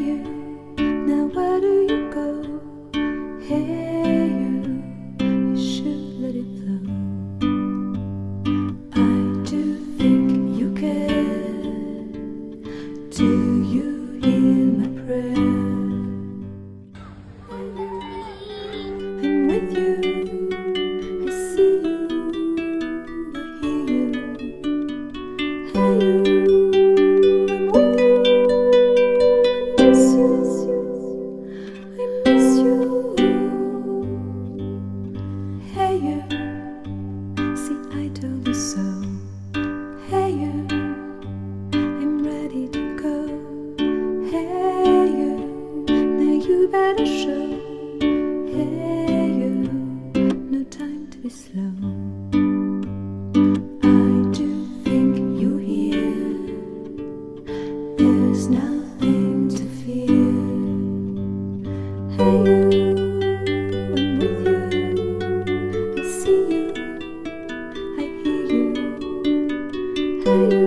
you, now where do you go? Hey you should let it flow. I do think you care. Do you hear my prayer? I'm with you, I see you, I hear you. Hey you, I'm with you, I miss you. Hey you, see I told you so. Hey you, I'm ready to go. Hey you, now you better show. Hey you, no time to be slow. I do think you hear. There's nothing to fear. Hey you, I'm with you, I see you, I hear you. Hey you,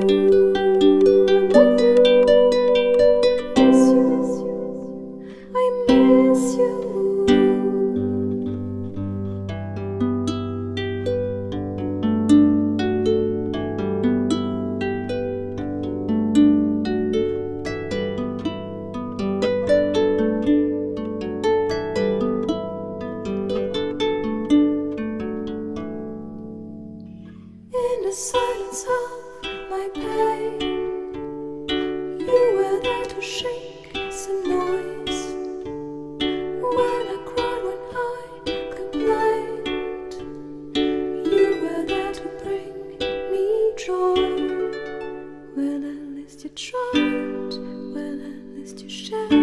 I'm with you, I miss you. In the silence of my pain, you were there to shake some noise. When I cried, when I complained, you were there to bring me joy. Well, at least you tried, well, at least you shared.